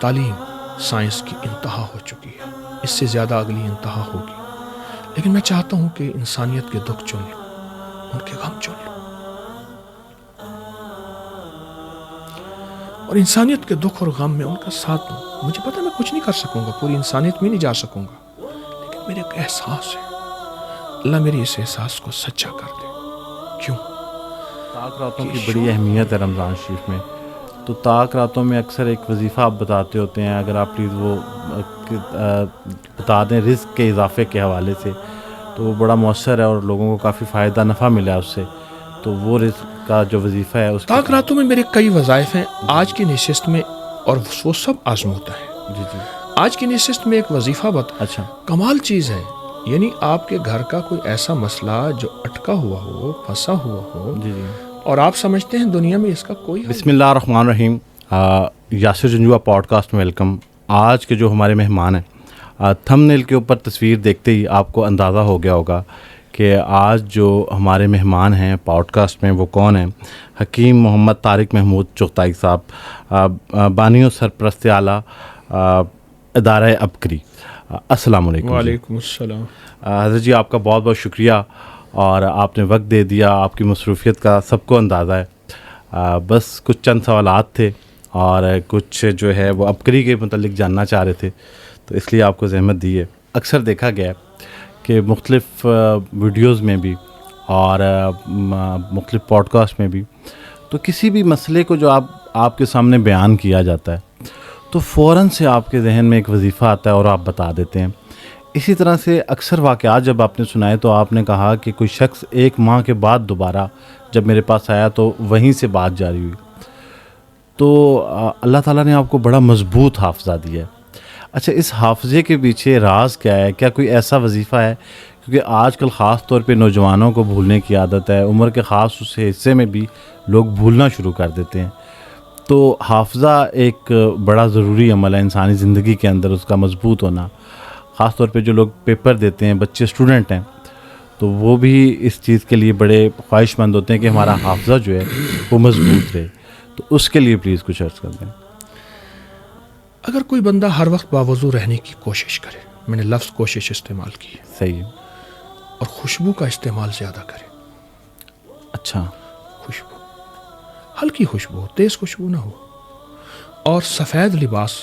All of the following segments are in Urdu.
تعلیم سائنس کی انتہا ہو چکی ہے، اس سے زیادہ اگلی انتہا ہوگی، لیکن میں چاہتا ہوں کہ انسانیت کے دکھ چن لوں، ان کے غم چن لوں، اور انسانیت کے دکھ اور غم میں ان کا ساتھ دوں۔ مجھے پتا میں کچھ نہیں کر سکوں گا، پوری انسانیت میں نہیں جا سکوں گا، لیکن میرے ایک احساس ہے، اللہ میری اس احساس کو سچا کر دے۔ کیوں؟ طاق راتوں کی بڑی اہمیت ہے رمضان شریف میں، تو طاق راتوں میں اکثر ایک وظیفہ آپ بتاتے ہوتے ہیں، اگر آپ پلیز وہ بتا دیں رزق کے اضافے کے حوالے سے، تو وہ بڑا مؤثر ہے اور لوگوں کو کافی فائدہ نفع ملا ہے اس سے، تو وہ رزق کا جو وظیفہ ہے اس طاق راتوں میں میرے کئی وظائف ہیں آج کی نشست میں، اور وہ سب آزمودہ ہے۔ جی جی آج کی نشست میں ایک وظیفہ اچھا کمال چیز ہے، یعنی آپ کے گھر کا کوئی ایسا مسئلہ جو اٹکا ہوا ہو، پھنسا ہوا ہو، جی جی اور آپ سمجھتے ہیں دنیا میں اس کا کوئی حل بسم اللہ الرحمن الرحیم۔ یاسر جنجوعہ پوڈ کاسٹ میں ویلکم۔ آج کے جو ہمارے مہمان ہیں، تھم نیل کے اوپر تصویر دیکھتے ہی آپ کو اندازہ ہو گیا ہوگا کہ آج جو ہمارے مہمان ہیں پوڈ کاسٹ میں وہ کون ہیں۔ حکیم محمد طارق محمود چغتائی صاحب، بانی و سرپرست اعلیٰ ادارہ عبقری۔ السلام علیکم۔ وعلیکم السلام۔ حضرت جی آپ کا بہت بہت شکریہ، اور آپ نے وقت دے دیا، آپ کی مصروفیت کا سب کو اندازہ ہے۔ بس کچھ چند سوالات تھے اور کچھ جو ہے وہ عبقری کے متعلق جاننا چاہ رہے تھے، تو اس لیے آپ کو زحمت دی ہے۔ اکثر دیکھا گیا ہے کہ مختلف ویڈیوز میں بھی اور مختلف پوڈ کاسٹ میں بھی، تو کسی بھی مسئلے کو جو آپ کے سامنے بیان کیا جاتا ہے تو فوراً سے آپ کے ذہن میں ایک وظیفہ آتا ہے اور آپ بتا دیتے ہیں۔ اسی طرح سے اکثر واقعات جب آپ نے سنائے تو آپ نے کہا کہ کوئی شخص 1 ماہ کے بعد دوبارہ جب میرے پاس آیا تو وہیں سے بات جاری ہوئی، تو اللہ تعالیٰ نے آپ کو بڑا مضبوط حافظہ دیا ہے۔ اچھا، اس حافظے کے پیچھے راز کیا ہے؟ کیا کوئی ایسا وظیفہ ہے؟ کیونکہ آج کل خاص طور پہ نوجوانوں کو بھولنے کی عادت ہے، عمر کے خاص اس حصے میں بھی لوگ بھولنا شروع کر دیتے ہیں، تو حافظہ ایک بڑا ضروری عمل ہے انسانی زندگی کے اندر، اس کا مضبوط ہونا۔ خاص طور پہ جو لوگ پیپر دیتے ہیں، بچے اسٹوڈنٹ ہیں، تو وہ بھی اس چیز کے لیے بڑے خواہش مند ہوتے ہیں کہ ہمارا حافظہ جو ہے وہ مضبوط رہے، تو اس کے لیے پلیز کچھ عرض کر دیں۔ اگر کوئی بندہ ہر وقت باوضو رہنے کی کوشش کرے، میں نے لفظ کوشش استعمال کی ہے، صحیح ہے۔ اور خوشبو کا استعمال زیادہ کرے، اچھا، خوشبو ہلکی خوشبو ہو، تیز خوشبو نہ ہو، اور سفید لباس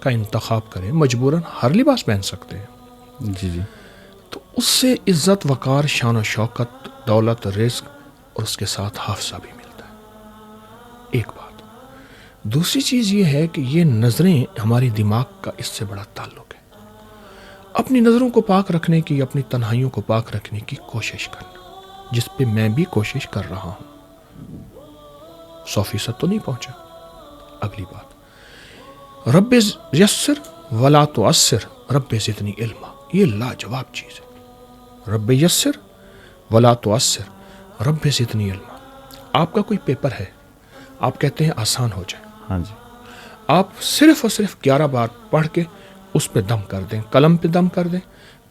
کا انتخاب کرے، مجبوراً ہر لباس پہن سکتے ہیں، جی جی تو اس سے عزت، وقار، شان و شوکت، دولت، رزق، اور اس کے ساتھ حافظہ بھی ملتا ہے۔ ایک بات۔ دوسری چیز یہ ہے کہ یہ نظریں ہماری دماغ کا اس سے بڑا تعلق ہے۔ اپنی نظروں کو پاک رکھنے کی، اپنی تنہائیوں کو پاک رکھنے کی کوشش کرنا، جس پہ میں بھی کوشش کر رہا ہوں۔ 100% تو نہیں پہنچا۔ اگلی بات، رب یسر ولا تعسر رب زدنی علما، یہ لاجواب چیز ہے۔ رب یسر ولا تعسر رب زدنی علما۔ آپ کا کوئی پیپر ہے، آپ کہتے ہیں آسان ہو جائے، ہاں جی، آپ صرف اور صرف 11 بار پڑھ کے اس پہ دم کر دیں، قلم پہ دم کر دیں،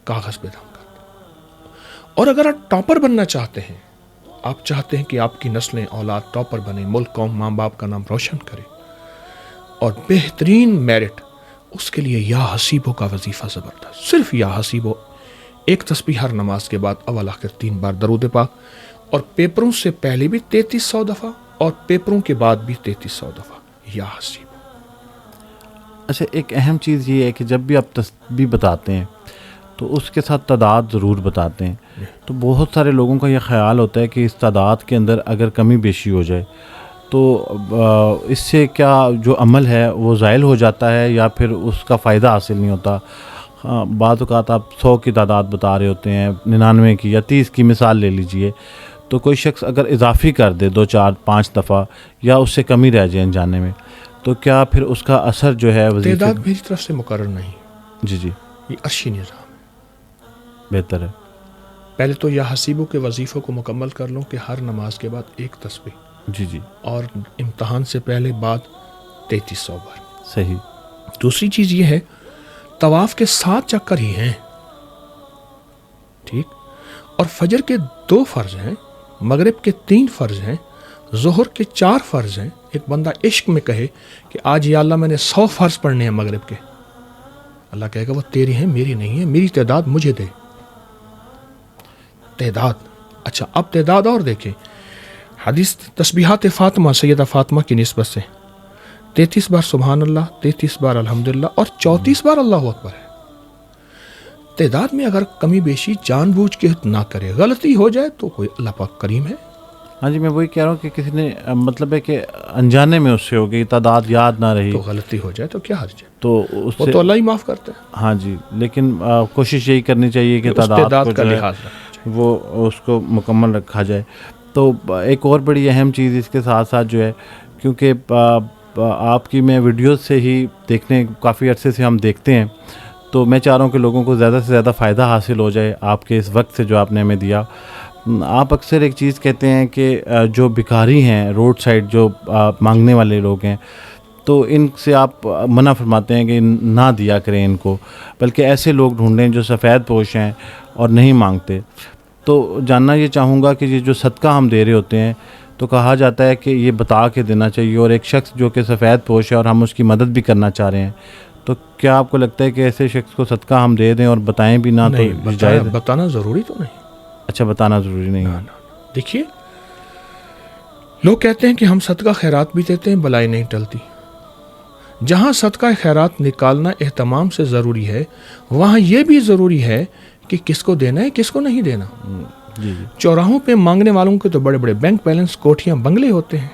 کاغذ پہ دم کر دیں۔ اور اگر آپ ٹاپر بننا چاہتے ہیں، آپ چاہتے ہیں کہ آپ کی نسلیں، اولاد ٹاپر بنے، ملک، قوم، ماں باپ کا نام روشن کرے، اور بہترین میرٹ، اس کے لیے یا حسیبو کا وظیفہ زبردست۔ صرف یا حسیبو، ایک تسبیح ہر نماز کے بعد اول آخر 3 بار درود پاک، اور پیپروں سے پہلے بھی 3300 دفعہ اور پیپروں کے بعد بھی 3300 دفعہ یا حسیبو۔ اچھا، ایک اہم چیز یہ ہے کہ جب بھی آپ تسبیح بتاتے ہیں تو اس کے ساتھ تعداد ضرور بتاتے ہیں، تو بہت سارے لوگوں کا یہ خیال ہوتا ہے کہ اس تعداد کے اندر اگر کمی بیشی ہو جائے تو اس سے کیا جو عمل ہے وہ زائل ہو جاتا ہے یا پھر اس کا فائدہ حاصل نہیں ہوتا۔ بعض اوقات آپ 100 کی تعداد بتا رہے ہوتے ہیں، 99 کی یا 30 کی مثال لے لیجئے، تو کوئی شخص اگر اضافی کر دے 2 4 5 دفعہ یا اس سے کمی رہ جائے انجانے میں، تو کیا پھر اس کا اثر جو ہے تعداد میری طرف سے مقرر نہیں، جی جی، یہ عرشی نظام ہے۔ بہتر ہے۔ پہلے تو یا حسیبو کے وظیفوں کو مکمل کر لوں کہ ہر نماز کے بعد ایک تسبیح، جی جی، اور امتحان سے پہلے بعد 3300 بار۔ صحیح۔ دوسری چیز یہ ہے، طواف کے 7 چکر ہی ہیں، ٹھیک، اور فجر کے 2 فرض ہیں، مغرب کے 3 فرض ہیں، ظہر کے 4 فرض ہیں. ایک بندہ عشق میں کہے کہ آج یا اللہ میں نے 100 فرض پڑھنے ہیں مغرب کے, اللہ کہے گا وہ تیری ہیں میری نہیں ہے, میری تعداد مجھے دے. تعداد. اچھا اب تعداد اور دیکھیں, حدیث تسبیحات فاطمہ, سیدہ فاطمہ کی نسبت سے 33 بار سبحان اللہ, 33 بار الحمدللہ اور 34 بار اللہ اکبر ہے. تعداد میں اگر کمی بیشی جان بوجھ کے نہ کرے, غلطی ہو جائے تو کوئی اللہ پاک کریم ہے. ہاں جی, میں وہی کہہ رہا ہوں کہ کسی نے مطلب ہے کہ انجانے میں اس سے ہو گئی, تعداد یاد نہ رہی تو غلطی ہو جائے تو کیا حرج ہے, تو اس وہ سے تو اللہ ہی معاف کرتا ہے. ہاں جی, لیکن کوشش یہی کرنی چاہیے کہ اس تعداد کو کا جو ہے لحاظ رکھنا چاہیے. وہ اس کو مکمل رکھا جائے. تو ایک اور بڑی اہم چیز اس کے ساتھ ساتھ جو ہے, کیونکہ آپ کی میں ویڈیوز سے ہی دیکھنے کافی عرصے سے ہم دیکھتے ہیں, تو میں چاہ رہا ہوں کہ لوگوں کو زیادہ سے زیادہ فائدہ حاصل ہو جائے آپ کے اس وقت سے جو آپ نے ہمیں دیا. آپ اکثر ایک چیز کہتے ہیں کہ جو بھکاری ہیں روڈ سائڈ, جو مانگنے والے لوگ ہیں, تو ان سے آپ منع فرماتے ہیں کہ نہ دیا کریں ان کو, بلکہ ایسے لوگ ڈھونڈیں جو سفید پوش ہیں اور نہیں مانگتے. تو جاننا یہ چاہوں گا کہ یہ جو صدقہ ہم دے رہے ہوتے ہیں تو کہا جاتا ہے کہ یہ بتا کے دینا چاہیے, اور ایک شخص جو کہ سفید پوش ہے اور ہم اس کی مدد بھی کرنا چاہ رہے ہیں, تو کیا آپ کو لگتا ہے کہ ایسے شخص کو صدقہ ہم دے دیں اور بتائیں بھی نہ؟ تو جائز ہے؟ بتانا ضروری تو نہیں. اچھا, بتانا ضروری نہیں ہے. دیکھیے لوگ کہتے ہیں کہ ہم صدقہ خیرات بھی دیتے ہیں, بلائی نہیں ٹلتی. جہاں صدقہ خیرات نکالنا اہتمام سے ضروری ہے, وہاں یہ بھی ضروری ہے کہ کس کو دینا ہے کس کو نہیں دینا. جی جی, چوراہوں پہ مانگنے والوں کے تو بڑے بڑے بینک بیلنس, کوٹھیاں, بنگلے ہوتے ہیں,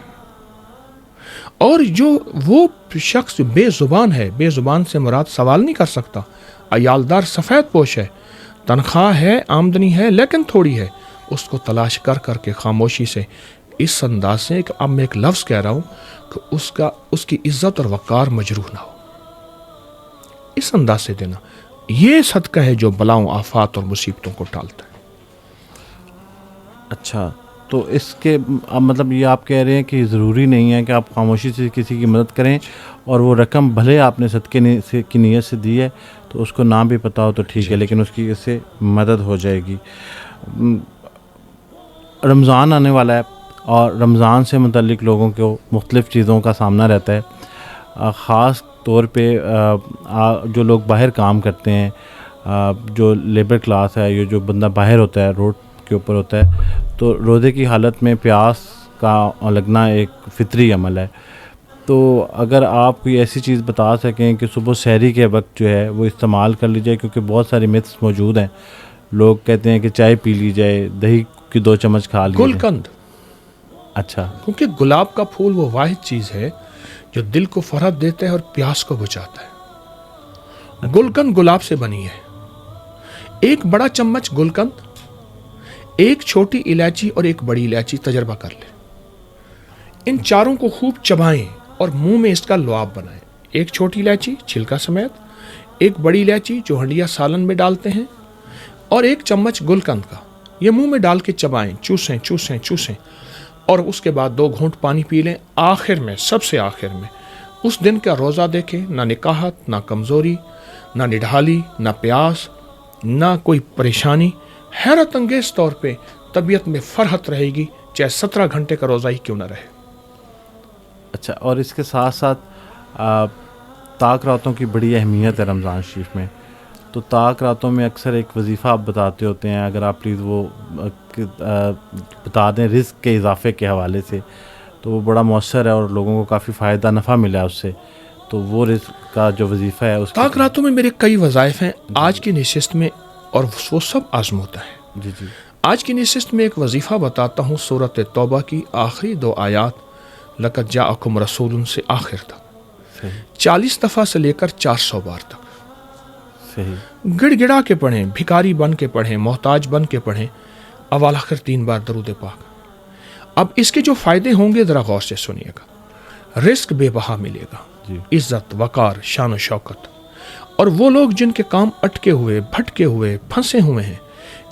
اور جو وہ شخص بے زبان ہے, بے زبان سے مراد سوال نہیں کر سکتا, عیالدار سفید پوش ہے, تنخواہ ہے, آمدنی ہے لیکن تھوڑی ہے, اس کو تلاش کر کر کے خاموشی سے اس انداز سے, کہ اب میں ایک لفظ کہہ رہا ہوں کہ اس کی عزت اور وقار مجروح نہ ہو, اس انداز سے دینا, یہ صدقہ ہے جو بلاؤں, آفات اور مصیبتوں کو ٹالتا ہے. اچھا, تو اس کے مطلب یہ آپ کہہ رہے ہیں کہ ضروری نہیں ہے کہ آپ خاموشی سے کسی کی مدد کریں, اور وہ رقم بھلے آپ نے صدقے کی نیت سے دی ہے تو اس کو نہ بھی پتہ ہو تو ٹھیک ہے, لیکن اس کی اس سے مدد ہو جائے گی. رمضان آنے والا ہے اور رمضان سے متعلق لوگوں کو مختلف چیزوں کا سامنا رہتا ہے, خاص طور پہ جو لوگ باہر کام کرتے ہیں, جو لیبر کلاس ہے, یہ جو بندہ باہر ہوتا ہے, روڈ کے اوپر ہوتا ہے, تو روزے کی حالت میں پیاس کا لگنا ایک فطری عمل ہے. تو اگر آپ کوئی ایسی چیز بتا سکیں کہ صبح سحری کے وقت جو ہے وہ استعمال کر لی جائے, کیونکہ بہت ساری متس موجود ہیں. لوگ کہتے ہیں کہ چائے پی لی جائے, دہی کی 2 چمچ کھا لی جائے. گلقند. اچھا, کیونکہ گلاب کا پھول وہ واحد چیز ہے جو دل کو فرحت دیتا ہے اور پیاس کو بجھاتا ہے. گلقند گلاب سے بنی ہے. 1 بڑا چمچ گلقند, 1 چھوٹی الائچی اور 1 بڑی الائچی, تجربہ کر لیں. ان چاروں کو خوب چبائیں اور منہ میں اس کا لعاب بنائیں. 1 چھوٹی الائچی چھلکا سمیت, 1 بڑی الائچی جو ہنڈیا سالن میں ڈالتے ہیں, اور 1 چمچ گلقند کا. یہ منہ میں ڈال کے چبائیں, چوسیں چوسیں چوسیں, اور اس کے بعد 2 گھونٹ پانی پی لیں. آخر میں, سب سے آخر میں, اس دن کا روزہ دیکھیں, نہ نکاحت, نہ کمزوری, نہ نڈھالی, نہ پیاس, نہ کوئی پریشانی. حیرت انگیز طور پہ طبیعت میں فرحت رہے گی, چاہے 17 گھنٹے کا روزہ ہی کیوں نہ رہے. اچھا, اور اس کے ساتھ ساتھ طاق راتوں کی بڑی اہمیت ہے رمضان شریف میں. تو طاق راتوں میں اکثر ایک وظیفہ آپ بتاتے ہوتے ہیں, اگر آپ پلیز وہ بتا دیں رزق کے اضافے کے حوالے سے, تو وہ بڑا مؤثر ہے اور لوگوں کو کافی فائدہ نفع ملا اس سے. تو وہ رزق کا جو وظیفہ ہے اس طاق راتوں میں میرے کئی وظائف ہیں آج کی نشست میں, اور وہ سب آزموتا ہے. جی جی, آج کی نشست میں ایک وظیفہ بتاتا ہوں, سورۃ توبہ کی آخری 2 آیات, لقد جاءکم رسول سے آخر تک, 40 دفعہ سے لے کر 400 بار تک. صحیح, گڑ گڑا کے پڑھیں, بھکاری بن کے پڑھیں, محتاج بن کے پڑھیں, اول آخر 3 بار درود پاک. اب اس کے جو فائدے ہوں گے ذرا غور سے سنیے گا. رزق بے بہا ملے گا, عزت, وقار, شان و شوکت. اور وہ لوگ جن کے کام اٹکے ہوئے, بھٹکے ہوئے, پھنسے ہوئے ہیں,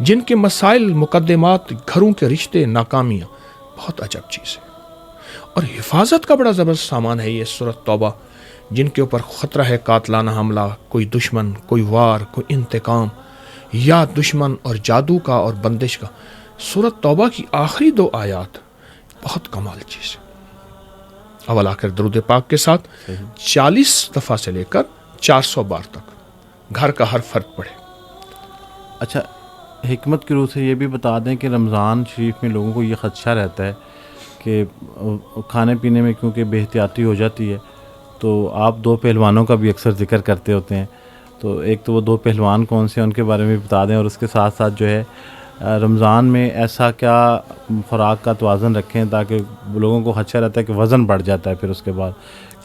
جن کے مسائل, مقدمات, گھروں کے رشتے, ناکامیاں, بہت عجب چیز ہے. اور حفاظت کا بڑا زبردست سامان ہے یہ سورۃ توبہ. جن کے اوپر خطرہ ہے قاتلانہ حملہ, کوئی دشمن, کوئی وار, کوئی انتقام, یا دشمن اور جادو کا اور بندش کا, سورۃ توبہ کی آخری 2 آیات بہت کمال چیز ہے. اول آخر درود پاک کے ساتھ 40 دفعہ سے لے کر 400 بار تک گھر کا ہر فرد پڑھے. اچھا، حکمت کی روح سے یہ بھی بتا دیں کہ رمضان شریف میں لوگوں کو یہ خدشہ رہتا ہے کہ کھانے پینے میں کیونکہ بے احتیاطی ہو جاتی ہے، تو آپ 2 پہلوانوں کا بھی اکثر ذکر کرتے ہوتے ہیں. تو ایک تو وہ 2 پہلوان کون سے ہیں، ان کے بارے میں بھی بتا دیں، اور اس کے ساتھ ساتھ جو ہے رمضان میں ایسا کیا خوراک کا توازن رکھیں تاکہ لوگوں کو خدشہ رہتا ہے کہ وزن بڑھ جاتا ہے پھر اس کے بعد،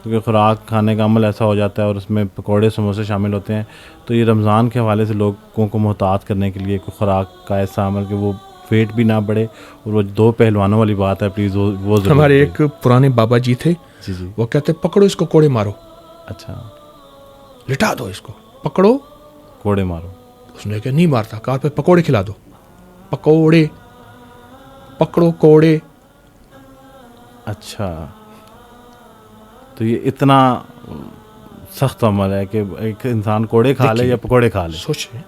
کیونکہ خوراک کھانے کا عمل ایسا ہو جاتا ہے اور اس میں پکوڑے سموسے شامل ہوتے ہیں. تو یہ رمضان کے حوالے سے لوگوں کو محتاط کرنے کے لیے کوئی خوراک کا ایسا عمل کہ وہ ویٹ بھی نہ بڑھے، اور وہ 2 پہلوانوں والی بات ہے، پلیز وہ ضرور. ہمارے ایک پرانے بابا جی تھے، جی جی. وہ کہتے پکڑو اس کو کوڑے مارو. اچھا، لٹا دو اس کو، پکڑو کوڑے مارو. اس نے کہا نہیں مارتا، کہا پہ پکوڑے کھلا دو. پکوڑے، پکڑو کوڑے. اچھا، تو یہ اتنا سخت عمل ہے کہ ایک انسان کوڑے کھا لے یا پکوڑے کھا لے. سوچیں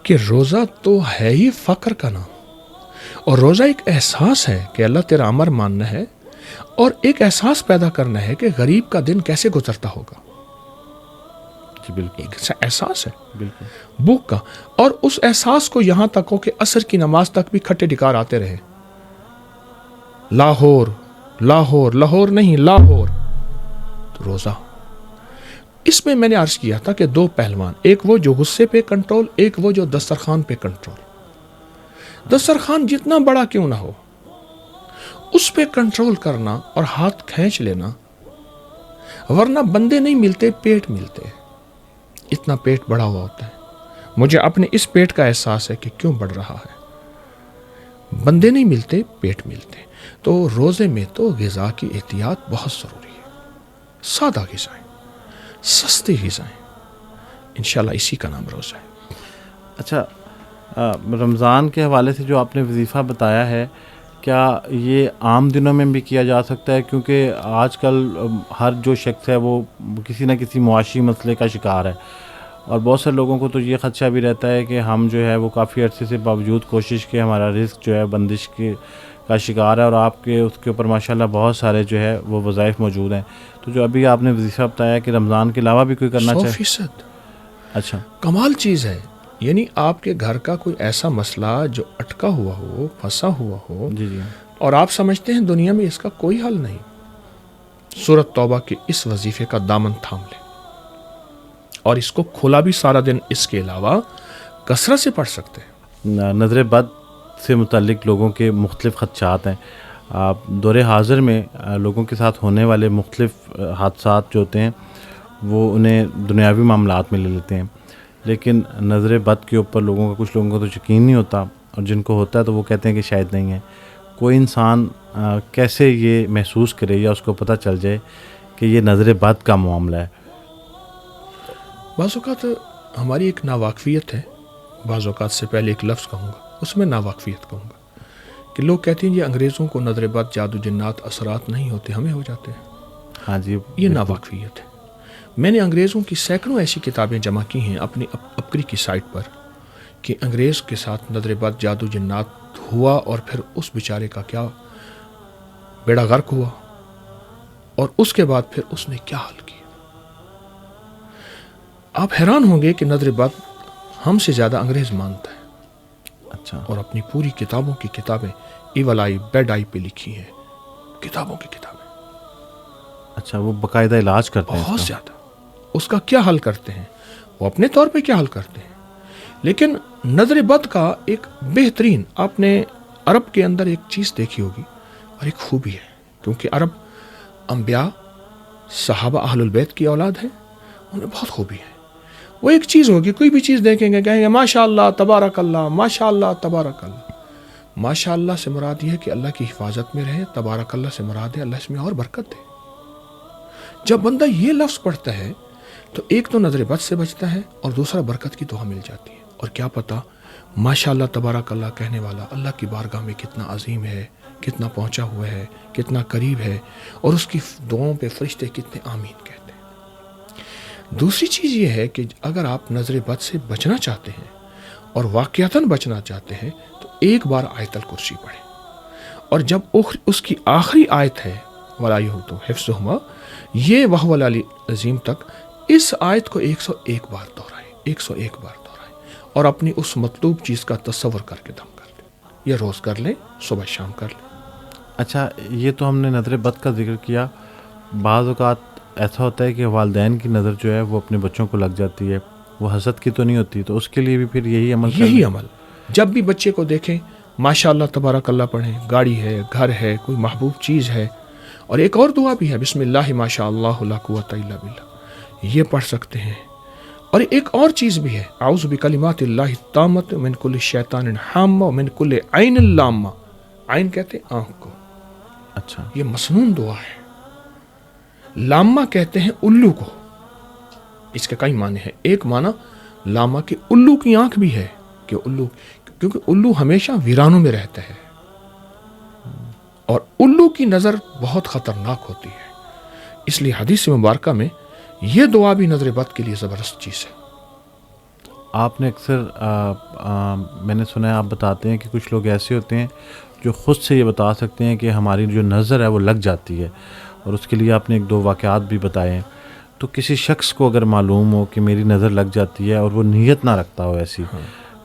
کہ روزہ تو ہے ہی فقر کا نام، اور روزہ ایک احساس ہے کہ اللہ تیرا امر ماننا ہے، اور ایک احساس پیدا کرنا ہے کہ غریب کا دن کیسے گزرتا ہوگا. جی بالکل، ایک احساس ہے بالکل. بھوک کا، اور اس احساس کو یہاں تک ہو کہ عصر کی نماز تک بھی کھٹے ڈکار آتے رہے. لاہور لاہور، لاہور نہیں لاہور. تو روزہ، اس میں نے عرض کیا تھا کہ 2 پہلوان، ایک وہ جو غصے پہ کنٹرول، ایک وہ جو دسترخوان پہ کنٹرول. دسترخوان جتنا بڑا کیوں نہ ہو، اس پہ کنٹرول کرنا اور ہاتھ کھینچ لینا، ورنہ بندے نہیں ملتے، پیٹ ملتے. اتنا پیٹ بڑا ہوا ہوتا ہے. مجھے اپنے اس پیٹ کا احساس ہے کہ کیوں بڑھ رہا ہے. بندے نہیں ملتے، پیٹ ملتے. تو روزے میں تو غذا کی احتیاط بہت ضروری ہے. سادہ غذائیں، سستی غذائیں، انشاءاللہ اسی کا نام روزہ ہے. اچھا، رمضان کے حوالے سے جو آپ نے وظیفہ بتایا ہے، کیا یہ عام دنوں میں بھی کیا جا سکتا ہے؟ کیونکہ آج کل ہر جو شخص ہے وہ کسی نہ کسی معاشی مسئلے کا شکار ہے، اور بہت سے لوگوں کو تو یہ خدشہ بھی رہتا ہے کہ ہم جو ہے وہ کافی عرصے سے باوجود کوشش کے ہمارا رزق جو ہے بندش کا شکار ہے، اور آپ کے اس کے اوپر ماشاءاللہ بہت سارے جو ہے وہ وظائف موجود ہیں. تو جو ابھی آپ نے وظیفہ بتایا کہ رمضان کے علاوہ بھی کوئی کرنا چاہے. 100%. اچھا، کمال چیز ہے. یعنی آپ کے گھر کا کوئی ایسا مسئلہ جو اٹکا ہوا ہو، پھنسا ہوا ہو، جی جی، اور آپ سمجھتے ہیں دنیا میں اس کا کوئی حل نہیں، سورۃ توبہ کے اس وظیفے کا دامن تھام لیں، اور اس کو کھولا بھی سارا دن اس کے علاوہ کثرت سے پڑھ سکتے ہیں. نظر بد سے متعلق لوگوں کے مختلف خدشات ہیں. آپ دور حاضر میں لوگوں کے ساتھ ہونے والے مختلف حادثات جو ہوتے ہیں وہ انہیں دنیاوی معاملات میں لے لیتے ہیں، لیکن نظر بد کے اوپر کچھ لوگوں کو تو یقین نہیں ہوتا، اور جن کو ہوتا ہے تو وہ کہتے ہیں کہ شاید نہیں ہے. کوئی انسان کیسے یہ محسوس کرے یا اس کو پتہ چل جائے کہ یہ نظر بد کا معاملہ ہے؟ بعض اوقات ہماری ایک ناواقفیت ہے. بعض اوقات سے پہلے ایک لفظ کہوں گا، اس میں ناواقفیت کہوں گا، کہ لوگ کہتے ہیں یہ انگریزوں کو نظر بد، جادو جنات اثرات نہیں ہوتے، ہمیں ہو جاتے ہیں. ہاں جی، یہ ناواقفیت ہے. میں نے انگریزوں کی سینکڑوں ایسی کتابیں جمع کی ہیں اپنی اپکری کی سائٹ پر کہ انگریز کے ساتھ نظر بد، جادو جنات ہوا، اور پھر اس بیچارے کا کیا بیڑا غرق ہوا، اور اس کے بعد پھر اس نے کیا حل کیا. آپ حیران ہوں گے کہ نظر بد ہم سے زیادہ انگریز مانتا ہے. اچھا، اور اپنی پوری کتابوں کی کتابیں ایول آئی، بیڈ آئی پہ لکھی ہیں، کتابوں کی کتابیں. اچھا، وہ باقاعدہ علاج کرتے ہیں بہت زیادہ. اس کا کیا حل کرتے ہیں، وہ اپنے طور پہ کیا حل کرتے ہیں. لیکن نظر بد کا ایک بہترین، آپ نے عرب کے اندر ایک چیز دیکھی ہوگی اور ایک خوبی ہے، کیونکہ عرب انبیاء، صحابہ اہل البیت کی اولاد ہے، انہیں بہت خوبی ہے. وہ ایک چیز ہوگی، کوئی بھی چیز دیکھیں گے کہیں گے ماشاء اللہ تبارک اللہ، ماشاء اللہ تبارک اللہ. ماشاء اللہ سے مراد یہ ہے کہ اللہ کی حفاظت میں رہے، تبارک اللہ سے مراد ہے اللہ اس میں اور برکت دے. جب بندہ یہ لفظ پڑھتا ہے تو ایک تو نظر بد سے بچتا ہے، اور دوسرا برکت کی دعا مل جاتی ہے. اور کیا پتا ماشاء اللہ تبارک اللہ کہنے والا اللہ کی بارگاہ میں کتنا عظیم ہے، کتنا پہنچا ہوا ہے، کتنا قریب ہے، اور اس کی دعاؤں پہ فرشتے کتنے آمین کہتے ہیں. دوسری چیز یہ ہے کہ اگر آپ نظر بد سے بچنا چاہتے ہیں اور واقعتاً بچنا چاہتے ہیں تو ایک بار آیت الکرسی پڑھیں، اور جب اس کی آخری آیت ہے وَلَا يَؤُودُهُ حِفْظُهُمَا، یہ وَهُوَ الْعَلِيُّ الْعَظِيمُ تک، اس آیت کو 101 بار دہرائیں، 101 بار دہرائیں، اور اپنی اس مطلوب چیز کا تصور کر کے دم کر لیں. یہ روز کر لیں، صبح شام کر لیں. اچھا، یہ تو ہم نے نظر بد کا ذکر کیا. بعض اوقات ایسا ہوتا ہے کہ والدین کی نظر جو ہے وہ اپنے بچوں کو لگ جاتی ہے، وہ حسد کی تو نہیں ہوتی، تو اس کے لیے بھی پھر یہی عمل یہی عمل جب بھی بچے کو دیکھیں، ماشاء اللہ تبارک اللہ پڑھیں، گاڑی ہے، گھر ہے، کوئی محبوب چیز ہے. اور ایک اور دعا بھی ہے، بسم اللہ ماشاء اللہ لا قوۃ الا باللہ، یہ پڑھ سکتے ہیں. اور ایک اور چیز بھی ہے، اعوذ بکلمات اللہ التامۃ من کل شیطان حامہ ومن کل عین لامہ. عین کہتے ہیں آنکھ کو. اچھا، یہ مسنون دعا ہے. لامہ کہتے ہیں الو کو. اس کے کئی معنی ہیں. ایک معنی لامہ کہ الو کی آنکھ بھی ہے، کہ الو، کیونکہ الو ہمیشہ ویرانوں میں رہتا ہے، اور الو کی نظر بہت خطرناک ہوتی ہے. اس لیے حدیث مبارکہ میں یہ دعا بھی نظر بد کے لیے زبردست چیز ہے. آپ نے اکثر میں نے سنا ہے آپ بتاتے ہیں کہ کچھ لوگ ایسے ہوتے ہیں جو خود سے یہ بتا سکتے ہیں کہ ہماری جو نظر ہے وہ لگ جاتی ہے، اور اس کے لیے آپ نے ایک دو واقعات بھی بتائے ہیں. تو کسی شخص کو اگر معلوم ہو کہ میری نظر لگ جاتی ہے اور وہ نیت نہ رکھتا ہو ایسی،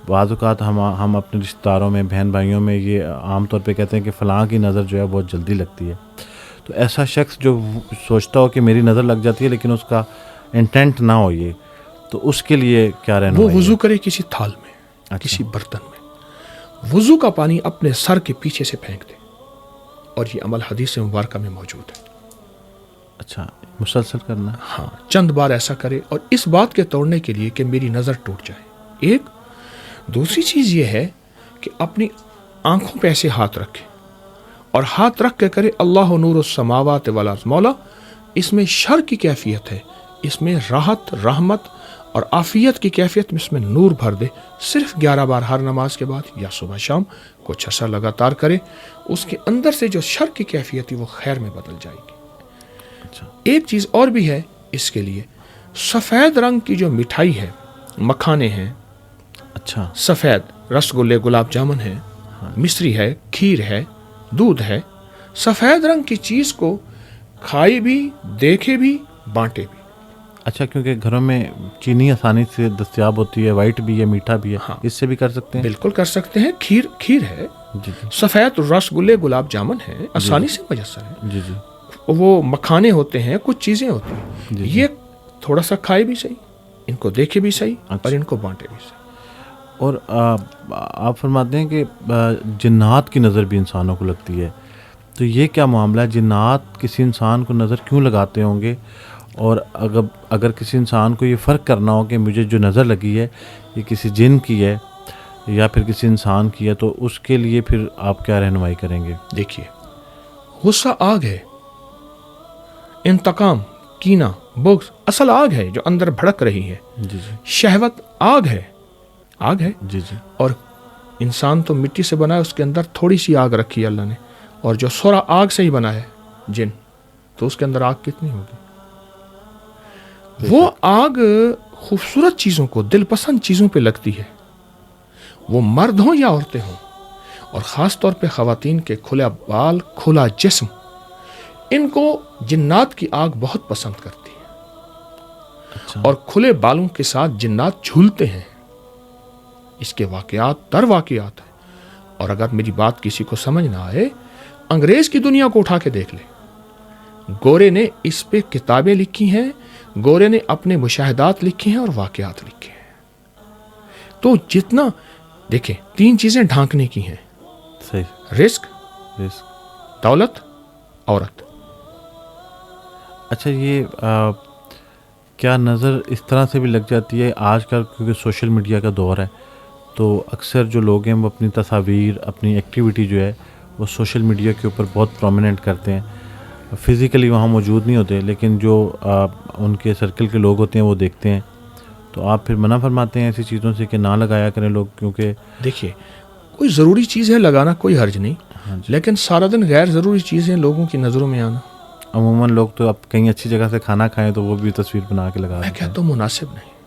بعض اوقات ہم اپنے رشتہ داروں میں، بہن بھائیوں میں یہ عام طور پہ کہتے ہیں کہ فلاں کی نظر جو ہے بہت جلدی لگتی ہے. تو ایسا شخص جو سوچتا ہو کہ میری نظر لگ جاتی ہے لیکن اس کا انٹینٹ نہ ہو یہ، تو اس کے لیے کیا رہنا؟ وہ وضو کرے کسی تھال میں، کسی برتن میں، وضو کا پانی اپنے سر کے پیچھے سے پھینک دے، اور یہ عمل حدیث مبارکہ میں موجود ہے. اچھا، مسلسل کرنا؟ ہاں، چند بار ایسا کرے، اور اس بات کے توڑنے کے لیے کہ میری نظر ٹوٹ جائے. ایک دوسری چیز یہ ہے کہ اپنی آنکھوں پہ ایسے ہاتھ رکھے، اور ہاتھ رکھ کے کرے اللہ نور السماوات والارض. مولا، اس میں شر کی کیفیت ہے، اس میں راحت، رحمت اور عافیت کی کیفیت میں اس میں نور بھر دے. صرف 11 بار ہر نماز کے بعد یا صبح شام کچھ ایسا لگاتار کرے، اس کے اندر سے جو شر کی کیفیت ہے وہ خیر میں بدل جائے گی. اچھا، ایک چیز اور بھی ہے اس کے لیے، سفید رنگ کی جو مٹھائی ہے، مکھانے ہیں، اچھا، سفید رس گلے، گلاب جامن ہے، مصری ہے، کھیر ہے، دودھ ہے، سفید رنگ کی چیز کو کھائے بھی، دیکھے بھی، بانٹے بھی. اچھا، کیونکہ گھروں میں چینی آسانی سے دستیاب ہوتی ہے، وائٹ بھی ہے، میٹھا بھی ہے، ہاں، اس سے بھی کر سکتے ہیں؟ بالکل کر سکتے ہیں. کھیر ہے، جی جی سفید رس گلے، گلاب جامن ہے، آسانی سے میسر ہے. جی جی وہ مکھانے ہوتے ہیں، کچھ چیزیں ہوتی ہیں، جی. یہ تھوڑا سا کھائے بھی صحیح، ان کو دیکھے بھی صحیح، اور ان کو بانٹے بھی صحیح. اور آپ فرماتے ہیں کہ جنات کی نظر بھی انسانوں کو لگتی ہے، تو یہ کیا معاملہ ہے؟ جنات کسی انسان کو نظر کیوں لگاتے ہوں گے؟ اور اگر کسی انسان کو یہ فرق کرنا ہو کہ مجھے جو نظر لگی ہے یہ کسی جن کی ہے یا پھر کسی انسان کی ہے، تو اس کے لیے پھر آپ کیا رہنمائی کریں گے؟ دیکھیے، غصہ آگ ہے، انتقام، کینہ، بغض اصل آگ ہے جو اندر بھڑک رہی ہے. جی جی. شہوت آگ ہے، آگ ہے. جی جی. اور انسان تو مٹی سے بنا ہے، اس کے اندر تھوڑی سی آگ رکھی ہے اللہ نے، اور جو سورا آگ سے ہی بنا ہے جن، تو اس کے اندر آگ کتنی ہوگی؟ وہ آگ خوبصورت چیزوں کو، دل پسند چیزوں پہ لگتی ہے، وہ مرد ہوں یا عورتیں ہوں، اور خاص طور پہ خواتین کے کھلا بال، کھلا جسم، ان کو جنات کی آگ بہت پسند کرتی ہے. اچھا. اور کھلے بالوں کے ساتھ جنات جھولتے ہیں. اس کے واقعات در واقعات ہیں. اور اگر میری بات کسی کو سمجھ نہ آئے، انگریز کی دنیا کو اٹھا کے دیکھ لے. گورے نے اس پہ کتابیں لکھی ہیں، گورے نے اپنے مشاہدات لکھے ہیں اور واقعات لکھے ہیں. تو جتنا دیکھیں، 3 چیزیں ڈھانکنے کی ہیں: صحیح. رزق، دولت، عورت. اچھا، یہ کیا نظر اس طرح سے بھی لگ جاتی ہے آج کل؟ کیونکہ سوشل میڈیا کا دور ہے، تو اکثر جو لوگ ہیں وہ اپنی تصاویر، اپنی ایکٹیویٹی جو ہے وہ سوشل میڈیا کے اوپر بہت پرومیننٹ کرتے ہیں. فزیکلی وہاں موجود نہیں ہوتے، لیکن جو ان کے سرکل کے لوگ ہوتے ہیں وہ دیکھتے ہیں. تو آپ پھر منع فرماتے ہیں ایسی چیزوں سے کہ نہ لگایا کریں لوگ؟ کیونکہ دیکھیے، کوئی ضروری چیز ہے لگانا، کوئی حرج نہیں، لیکن سارا دن غیر ضروری چیزیں لوگوں کی نظروں میں آنا، عموماً لوگ تو اب کہیں اچھی جگہ سے کھانا کھائیں تو وہ بھی تصویر بنا کے لگا میں کہتا ہوں مناسب نہیں.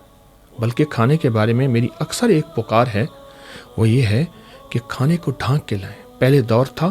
بلکہ کھانے کے بارے میں میری اکثر ایک پکار ہے، وہ یہ ہے کہ کھانے کو ڈھانک کے لائیں. پہلے دور تھا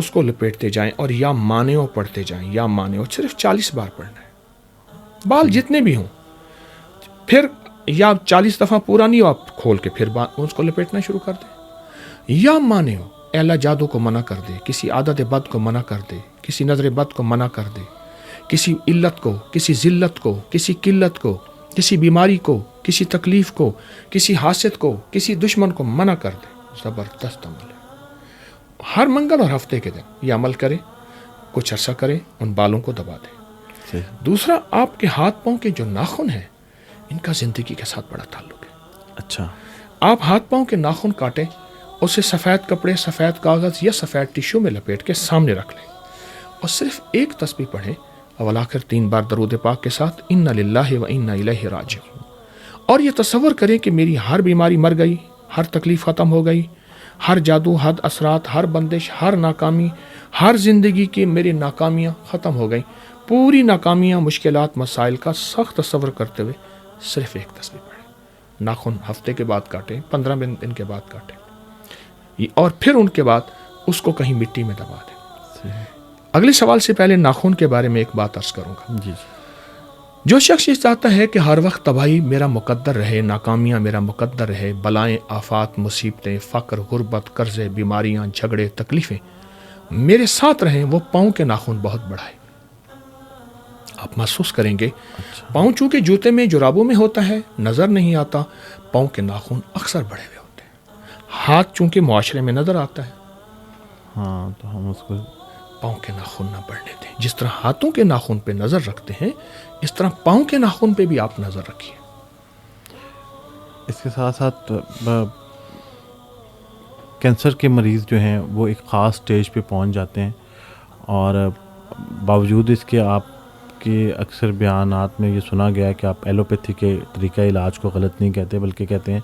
اس کو لپیٹتے جائیں اور یا مانعو پڑھتے جائیں، یا مانعو صرف 40 بار پڑھنا ہے، بال جتنے بھی ہوں، پھر یا 40 دفعہ پورا نہیں ہو آپ کھول کے پھر اس کو لپیٹنا شروع کر دیں، یا مانعو اے اللہ جادو کو منع کر دے، کسی عادت بد کو منع کر دے، کسی نظر بد کو منع کر دے، کسی علت کو، کسی ذلت کو، کسی قلت کو، کسی بیماری کو، کسی تکلیف کو، کسی حاسد کو، کسی دشمن کو منع کر دے۔ زبردست عمل ہے، ہر منگل اور ہفتے کے دن یہ عمل کریں، کچھ عرصہ کریں، ان بالوں کو دبا دیں۔ دوسرا، آپ کے ہاتھ پاؤں کے جو ناخن ہیں ان کا زندگی کے ساتھ بڑا تعلق ہے۔ اچھا، آپ ہاتھ پاؤں کے ناخن کاٹیں، اسے سفید کپڑے، سفید کاغذ یا سفید ٹیشو میں لپیٹ کے سامنے رکھ لیں اور صرف ایک تسبیح پڑھیں، اول آخر 3 بار درود پاک کے ساتھ انا للہ و انا الیہ راجعون، اور یہ تصور کریں کہ میری ہر بیماری مر گئی، ہر تکلیف ختم ہو گئی، ہر جادو، ہر اثرات، ہر بندش، ہر ناکامی، ہر زندگی کی میری ناکامیاں ختم ہو گئیں، پوری ناکامیاں، مشکلات، مسائل کا سخت تصور کرتے ہوئے صرف ایک تسبیح پڑھیں۔ ناخن ہفتے کے بعد کاٹیں، 15 دن کے بعد کاٹیں، اور پھر ان کے بعد اس کو کہیں مٹی میں دبا دیں۔ اگلے سوال سے پہلے ناخن کے بارے میں ایک بات عرض کروں گا۔ جی، جو شخص یہ چاہتا ہے کہ ہر وقت تباہی میرا مقدر رہے، ناکامیاں میرا مقدر رہے، بلائیں، آفات، مصیبتیں، فقر، غربت، قرضے، بیماریاں، جھگڑے، تکلیفیں میرے ساتھ رہیں، وہ پاؤں کے ناخن بہت بڑھائے۔ آپ محسوس کریں گے پاؤں چونکہ جوتے میں، جرابوں میں ہوتا ہے، نظر نہیں آتا، پاؤں کے ناخن اکثر بڑھے ہوئے ہوتے ہیں۔ ہاتھ چونکہ معاشرے میں نظر آتا ہے، ہاں، تو ہم اس کو پاؤں کے ناخن نہ بڑھنے دیں۔ جس طرح ہاتھوں کے ناخن پہ نظر رکھتے ہیں، اس طرح پاؤں کے ناخن پہ بھی آپ نظر رکھیے۔ اس کے ساتھ ساتھ کینسر کے مریض جو ہیں وہ ایک خاص سٹیج پہ پہنچ جاتے ہیں، اور باوجود اس کے آپ کے اکثر بیانات میں یہ سنا گیا ہے کہ آپ ایلوپیتھی کے طریقہ علاج کو غلط نہیں کہتے، بلکہ کہتے ہیں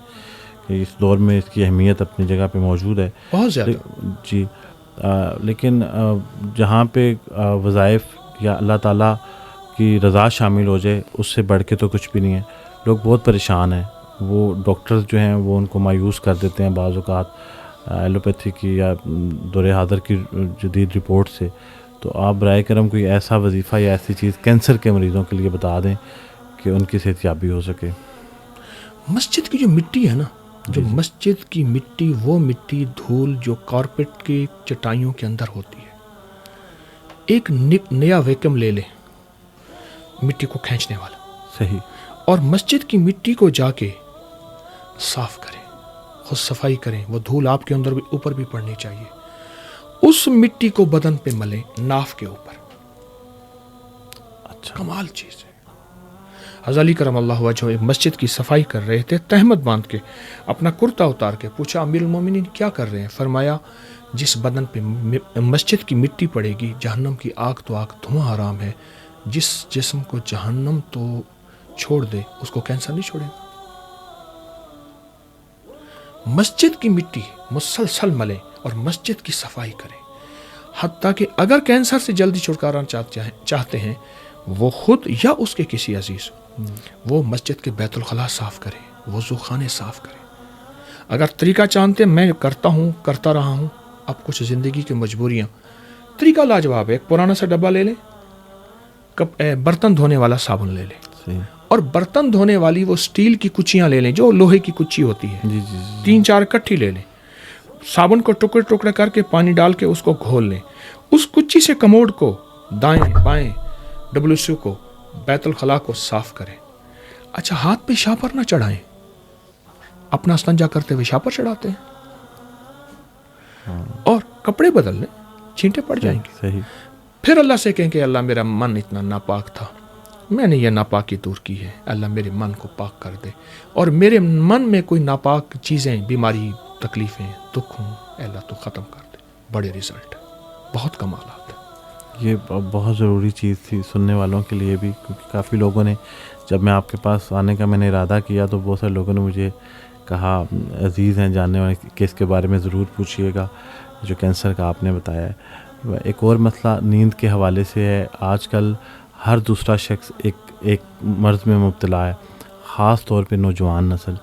کہ اس دور میں اس کی اہمیت اپنی جگہ پہ موجود ہے، بہت زیادہ۔ جی، لیکن جہاں پہ وظائف یا اللہ تعالیٰ کی رضا شامل ہو جائے، اس سے بڑھ کے تو کچھ بھی نہیں ہے۔ لوگ بہت پریشان ہیں، وہ ڈاکٹرز جو ہیں وہ ان کو مایوس کر دیتے ہیں بعض اوقات ایلوپیتھی کی یا دور حاضر کی جدید رپورٹ سے۔ تو آپ برائے کرم کوئی ایسا وظیفہ یا ایسی چیز کینسر کے مریضوں کے لیے بتا دیں کہ ان کی صحت یابی ہو سکے۔ مسجد کی جو مٹی ہے نا، جو مسجد کی مٹی، وہ مٹی، دھول جو کارپیٹ کی چٹائیوں کے اندر ہوتی ہے، ایک نیا ویکم لے لیں مٹی کو کھینچنے والا، صحیح، اور مسجد کی مٹی کو جا کے صاف کریں، خود صفائی کریں۔ وہ دھول آپ کے اندر بھی اوپر بھی پڑنی چاہیے۔ اس مٹی کو بدن پہ ملیں، ناف کے اوپر۔ اچھا، کمال چیز ہے۔ حضرت علی کرم اللہ وجہہ ایک مسجد کی صفائی کر رہے تھے، تہمت باندھ کے، اپنا کرتا اتار کے، پوچھا امیر المومنین کیا کر رہے ہیں؟ فرمایا جس بدن پہ مسجد کی مٹی پڑے گی، جہنم کی آگ تو آگ، دھواں حرام ہے۔ جس جسم کو جہنم تو چھوڑ دے، اس کو کینسر نہیں چھوڑے گا۔ مسجد کی مٹی مسلسل ملیں اور مسجد کی صفائی کریں، حتیٰ کہ اگر کینسر سے جلدی چھٹکارا چاہتے ہیں، وہ خود یا اس کے کسی عزیز، وہ مسجد کے بیت الخلاء صاف کریں، وضو خانے صاف کریں۔ اگر طریقہ جانتے ہیں، میں کرتا ہوں، کرتا رہا ہوں، اب کچھ زندگی کی مجبوریاں، طریقہ لاجواب ہے۔ ایک پرانا سا ڈبہ لے لیں، برتن دھونے والا صابن لے لیں، صحیح، اور برتن دھونے والی وہ سٹیل کی کچیاں لے لیں، جو لوہے کی کچی ہوتی ہے، جی جی 3-4 کٹھی لے لیں، صابن کو ٹکڑے ٹکڑے کر کے پانی ڈال کے اس کو گھول لیں، اس کچی سے کموڈ کو، دائیں بائیں WC کو، بیت الخلاء کو صاف کریں۔ اچھا، ہاتھ پہ شاپر نہ چڑھائیں، اپنا استنجا کرتے ہوئے شاپر چڑھاتے ہیں، اور کپڑے بدل لیں، چھینٹے پڑ جائیں گے۔ صحیح، پھر اللہ سے کہیں کہ اللہ میرا من اتنا ناپاک تھا، میں نے یہ ناپاکی دور کی ہے، اللہ میرے من کو پاک کر دے، اور میرے من میں کوئی ناپاک چیزیں، بیماری، تکلیفیں، دکھ ہوں، اے اللہ تو ختم کر دے۔ بڑے رزلٹ، بہت کمالات ہیں۔ یہ بہت ضروری چیز تھی سننے والوں کے لیے بھی، کیونکہ کافی لوگوں نے، جب میں آپ کے پاس آنے کا میں نے ارادہ کیا تو بہت سارے لوگوں نے مجھے کہا، عزیز ہیں جاننے والے کہ اس کے بارے میں ضرور پوچھیے گا جو کینسر کا آپ نے بتایا ہے۔ ایک اور مسئلہ نیند کے حوالے سے ہے۔ آج کل ہر دوسرا شخص ایک مرض میں مبتلا ہے، خاص طور پہ نوجوان نسل۔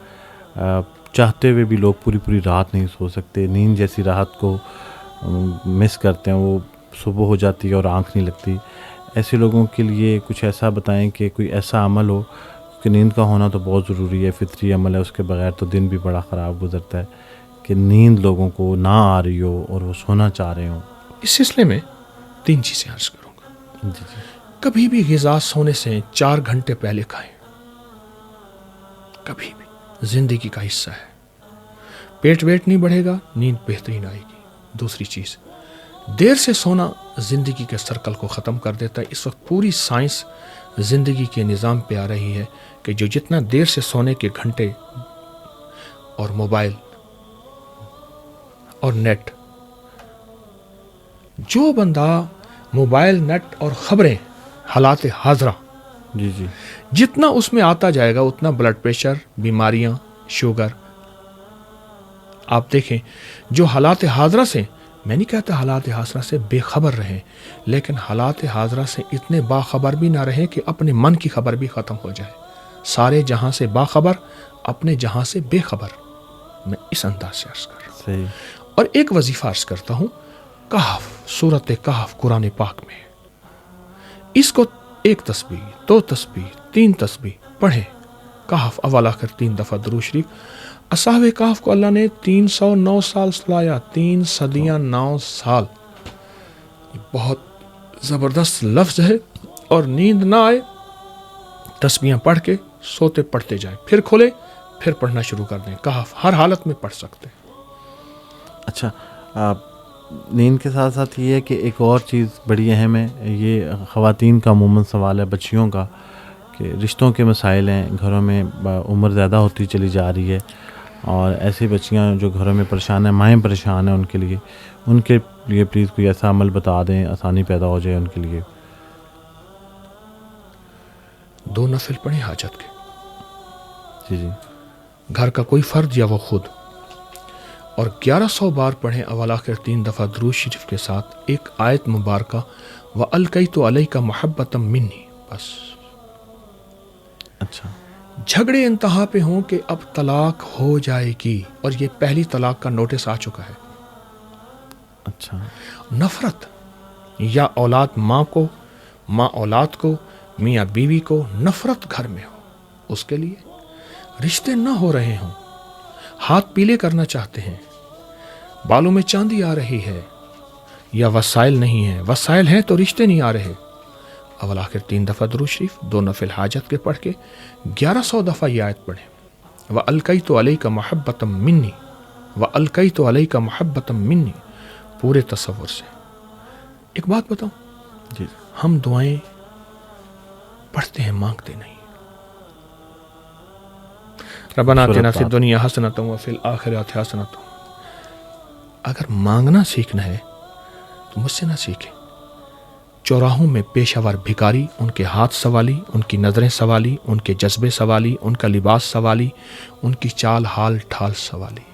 چاہتے ہوئے بھی لوگ پوری رات نہیں سو سکتے، نیند جیسی راحت کو مس کرتے ہیں، وہ صبح ہو جاتی ہے اور آنکھ نہیں لگتی. ایسے لوگوں کے لیے کچھ ایسا بتائیں کہ کوئی ایسا عمل ہو کہ نیند کا ہونا تو بہت ضروری ہے، فطری عمل ہے، اس کے بغیر تو دن بھی بڑا خراب گزرتا ہے، کہ نیند لوگوں کو نہ آ رہی ہو اور وہ سونا چاہ رہے ہوں. اس سلسلے میں 3 چیزیں عرض کروں گا. جی جی. کبھی بھی غذا سونے سے 4 گھنٹے پہلے کھائیں، کبھی بھی، زندگی کا حصہ ہے. پیٹ ویٹ نہیں بڑھے گا، نیند بہترین آئے گی. دوسری چیز، دیر سے سونا زندگی کے سرکل کو ختم کر دیتا ہے. اس وقت پوری سائنس زندگی کے نظام پہ آ رہی ہے کہ جو جتنا دیر سے سونے کے گھنٹے اور موبائل اور نیٹ، جو بندہ موبائل، نیٹ اور خبریں، حالات حاضرہ، جی جی. جتنا اس میں آتا جائے گا اتنا بلڈ پریشر، بیماریاں، شوگر. آپ دیکھیں جو حالات حاضرہ سے، میں نہیں کہتا حالات حاضرہ سے بے خبر رہیں، لیکن حالات حاضرہ سے اتنے باخبر بھی نہ رہیں کہ اپنے من کی خبر بھی ختم ہو جائے. سارے جہاں سے باخبر، اپنے جہاں سے بے خبر. میں اس انداز سے عرض کر رہا ہوں. صحیح. اور ایک وظیفہ عرض کرتا ہوں، کہف، سورت کہف قرآن پاک میں، اس کو 1 تسبیح، 2 تسبیح، 3 تسبیح پڑھیں. کہف اول آخر 3 دفعہ درود شریف. اصحاب کہف کو اللہ نے 309 سال سلایا، 3 صدیاں 9 سال. یہ بہت زبردست لفظ ہے. اور نیند نہ آئے، تسبیحاں پڑھ کے سوتے پڑھتے جائیں، پھر کھولے، پھر پڑھنا شروع کر دیں. کہف ہر حالت میں پڑھ سکتے ہیں. اچھا، نیند کے ساتھ ساتھ یہ ہے کہ ایک اور چیز بڑی اہم ہے، یہ خواتین کا عموماً سوال ہے، بچیوں کا، کہ رشتوں کے مسائل ہیں گھروں میں، عمر زیادہ ہوتی چلی جا رہی ہے، اور ایسی بچیاں جو گھروں میں پریشان ہیں، مائیں پریشان ہیں، ان کے لیے پلیز کوئی ایسا عمل بتا دیں، آسانی پیدا ہو جائے ان کے لیے. 2 نفل پڑھیں حاجت کے. جی جی. گھر کا کوئی فرد یا وہ خود، اور 1100 بار پڑھیں اول آخر 3 دفعہ درود شریف کے ساتھ ایک آیت مبارکہ، وَأَلْقَيْتُ عَلَيْكَ مَحَبَّةً مِّنِّي. بس. اچھا. جھگڑے انتہا پہ ہوں کہ اب طلاق ہو جائے گی، اور یہ پہلی طلاق کا نوٹس آ چکا ہے. اچھا. نفرت، یا اولاد ماں کو، ماں اولاد کو، میاں بیوی کو، نفرت گھر میں ہو، اس کے لیے رشتے نہ ہو رہے ہوں، ہاتھ پیلے کرنا چاہتے ہیں، بالوں میں چاندی آ رہی ہے، یا وسائل نہیں ہیں، وسائل ہیں تو رشتے نہیں آ رہے. اول آخر 3 دفعہ درود شریف، 2 نفل حاجت کے پڑھ کے 1100 دفعہ یہ آیت پڑھیں. وَأَلْقَيْتُ عَلَيْكَ مَحَبَّةً مِّنِّي، وَأَلْقَيْتُ عَلَيْكَ مَحَبَّةً مِّنِّي، پورے تصور سے. ایک بات بتاؤں، جی. ہم دعائیں پڑھتے ہیں، مانگتے نہیں. ربنا آتنا فی الدنیا حسنۃ وفی الآخرۃ حسنۃ. اگر مانگنا سیکھنا ہے تو مجھ سے نہ سیکھیں. چوراہوں میں پیشہ ور بھکاری، ان کے ہاتھ سوالی، ان کی نظریں سوالی، ان کے جذبے سوالی، ان کا لباس سوالی، ان کی چال حال ٹھال سوالی.